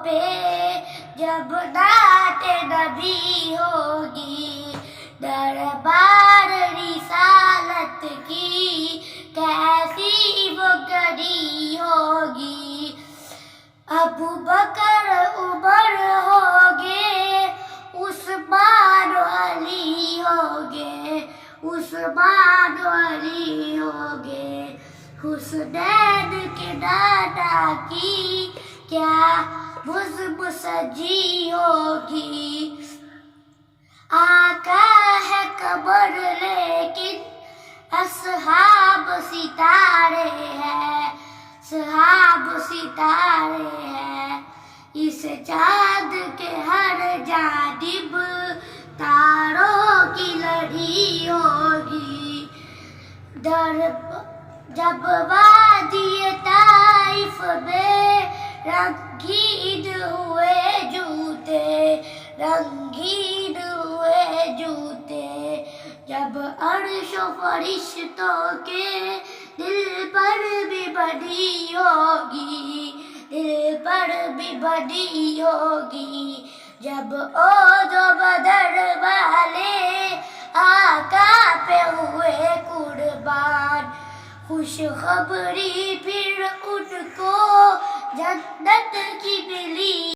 پہ جب نعت نبی ہوگی، دربار رسالت کی کیسی وہ گھڑی ہوگی۔ ابو بکر عمر ہوگے، عثمان و علی ہوگے، عثمان و علی ہوگے، حسنین کے نانا کی کیا بزم سجی ہوگی۔ آقا ہے قمر لیکن اصحاب ستارے ہیں، اصحاب ستارے ہیں۔ اس چاند کے ہر جانب تاروں کی لڑی ہوگی۔ جب وادی طائف میں رنگین ہوئے جوتے، رنگین ہوئے جوتے، جب عرش و فرشتوں کے دل پر بھی بنی ہوگی، دل پر بھی بنی ہوگی، جب عہد و بدر والے آقا پہ ہوئے قربان، خوشخبری پھر ان کو جنت کی ملی۔